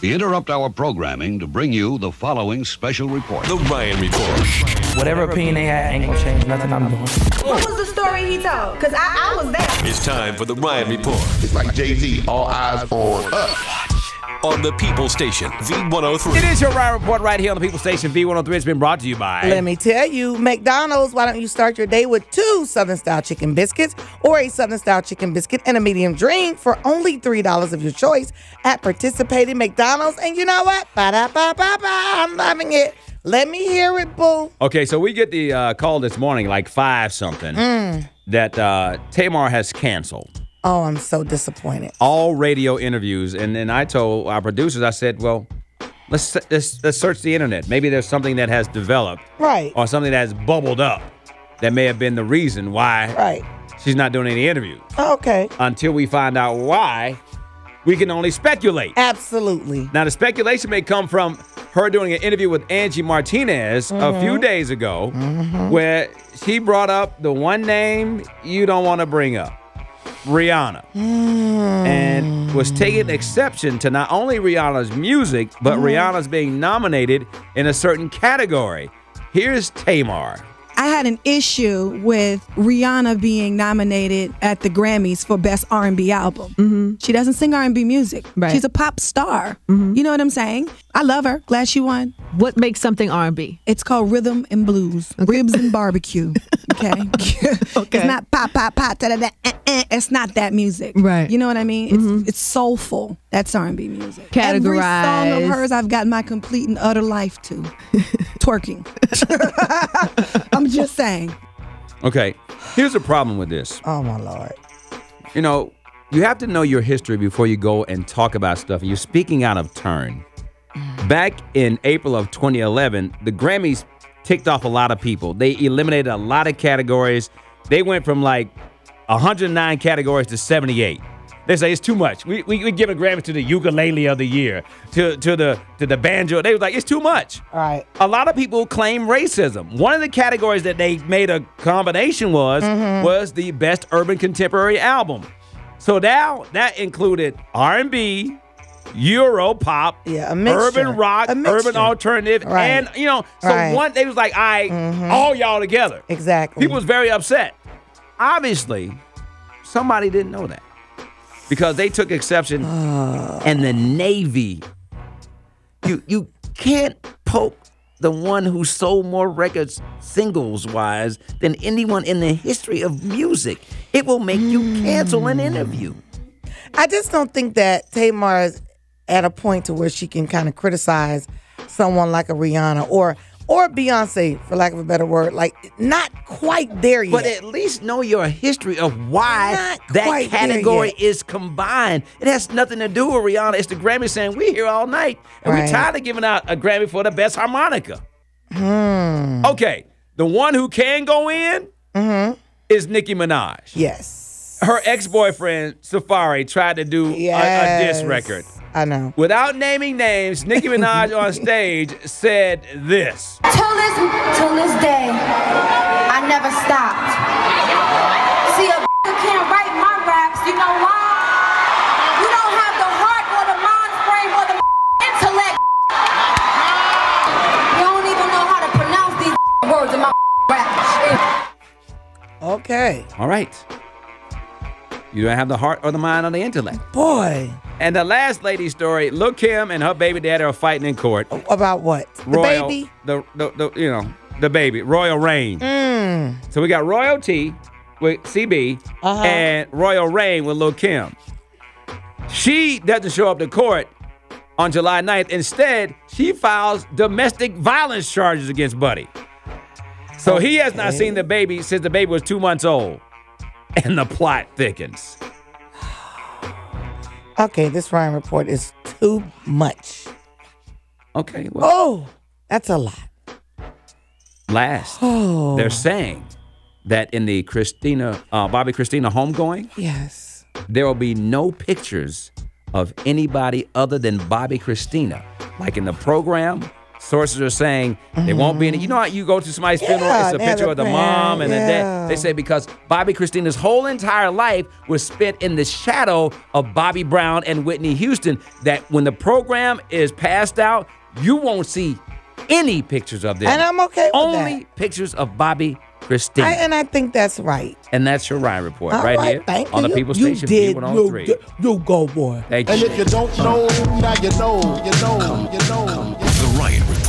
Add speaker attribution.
Speaker 1: We interrupt our programming to bring you the following special report.
Speaker 2: The Ryan Report.
Speaker 3: Whatever opinion they had ain't gonna change nothing I'm doing.
Speaker 4: What was the story he told? Because I was there.
Speaker 2: It's time for the Ryan Report.
Speaker 5: It's like Jay-Z, all eyes on us.
Speaker 2: On the People Station, V103.
Speaker 6: It is your Ryan Report right here on the People Station, V103. It's been brought to you by...
Speaker 7: Let me tell you, McDonald's, why don't you start your day with 2 Southern-style chicken biscuits or a Southern-style chicken biscuit and a medium drink for only $3 of your choice at participating McDonald's. And you know what? Ba-da-ba-ba-ba. I'm loving it. Let me hear it, boo.
Speaker 6: Okay, so we get the call this morning, like 5-something, that Tamar has canceled.
Speaker 7: Oh, I'm so disappointed.
Speaker 6: All radio interviews. And then I told our producers, I said, well, let's search the internet. Maybe there's something that has developed.
Speaker 7: Right.
Speaker 6: Or something that has bubbled up that may have been the reason why she's not doing any interviews.
Speaker 7: Okay.
Speaker 6: Until we find out why, we can only speculate.
Speaker 7: Absolutely.
Speaker 6: Now, the speculation may come from her doing an interview with Angie Martinez a few days ago where she brought up the one name you don't want to bring up. Rihanna, and was taking exception to not only Rihanna's music, but Rihanna's being nominated in a certain category. Here's Tamar.
Speaker 8: I had an issue with Rihanna being nominated at the Grammys for Best R&B Album. She doesn't sing R&B music.
Speaker 9: Right.
Speaker 8: She's a pop star. You know what I'm saying? I love her. Glad she won.
Speaker 9: What makes something R&B?
Speaker 8: It's called rhythm and blues. Ribs and barbecue. Okay? It's not pop, pop, pop, da-da-da, It's not that music.
Speaker 9: Right.
Speaker 8: You know what I mean? It's soulful. That's R&B music. Every song of hers I've got my complete and utter life to. Twerking. I'm just saying.
Speaker 6: Okay, here's the problem with this.
Speaker 7: Oh, my Lord.
Speaker 6: You know, you have to know your history before you go and talk about stuff. You're speaking out of turn. Back in April of 2011, the Grammys ticked off a lot of people. They eliminated a lot of categories. They went from like 109 categories to 78. They say it's too much. We give a Grammy to the ukulele of the year, to the banjo. They was like, it's too much.
Speaker 7: All right.
Speaker 6: A lot of people claim racism. One of the categories that they made a combination was the best urban contemporary album. So now that included R&B, Euro pop,
Speaker 7: a mixture.
Speaker 6: Urban rock, urban alternative, and one they was like, all y'all together.
Speaker 7: Exactly.
Speaker 6: People was very upset. Obviously, somebody didn't know that because they took exception. And the Navy, you can't poke the one who sold more records singles-wise than anyone in the history of music. It will make you cancel an interview.
Speaker 7: I just don't think that Tamar is at a point to where she can kind of criticize someone like a Rihanna or Beyonce, for lack of a better word. Like, not quite there yet.
Speaker 6: But at least know your history of why that category is combined. It has nothing to do with Rihanna. It's the Grammy saying, we're here all night, and we're tired of giving out a Grammy for the best harmonica. Okay, the one who can go in is Nicki Minaj.
Speaker 7: Yes.
Speaker 6: Her ex-boyfriend, Safaree, tried to do a diss record.
Speaker 7: I know.
Speaker 6: Without naming names, Nicki Minaj on stage said this.
Speaker 4: Till this day, I never stopped. See, a can't write my raps. You know why? You don't have the heart or the mind frame or the intellect. You don't even know how to pronounce these words in my raps.
Speaker 7: Okay.
Speaker 6: All right. You don't have the heart or the mind or the intellect.
Speaker 7: Boy.
Speaker 6: And the last lady story, Lil' Kim and her baby daddy are fighting in court.
Speaker 7: About what?
Speaker 6: Royal,
Speaker 7: the baby?
Speaker 6: The baby, Royal Reign. So we got Royalty with CB and Royal Reign with Lil' Kim. She doesn't show up to court on July 9th. Instead, she files domestic violence charges against Buddy. So he has not seen the baby since the baby was 2 months old. And the plot thickens.
Speaker 7: Okay, this Ryan Report is too much.
Speaker 6: Okay, well.
Speaker 7: That's a lot.
Speaker 6: Last, they're saying that in the Bobbi Kristina homegoing,
Speaker 7: yes,
Speaker 6: there will be no pictures of anybody other than Bobbi Kristina, like in the program Sources are saying they won't be in it. You know how you go to somebody's funeral, it's a picture of the mom and the dad. They say because Bobbi Kristina's whole entire life was spent in the shadow of Bobby Brown and Whitney Houston, that when the program is passed out, you won't see any pictures of them.
Speaker 7: And I'm okay with
Speaker 6: Only pictures of Bobbi Kristina.
Speaker 7: And I think that's right.
Speaker 6: And that's your Ryan Report
Speaker 7: All
Speaker 6: right here
Speaker 7: thank
Speaker 6: on
Speaker 7: you.
Speaker 6: the People's
Speaker 7: You
Speaker 6: Station.
Speaker 7: did.
Speaker 6: V103.
Speaker 7: You go, boy.
Speaker 6: Thank you.
Speaker 5: And if you don't know, now you know, you know, you know.
Speaker 2: The Ryan Report.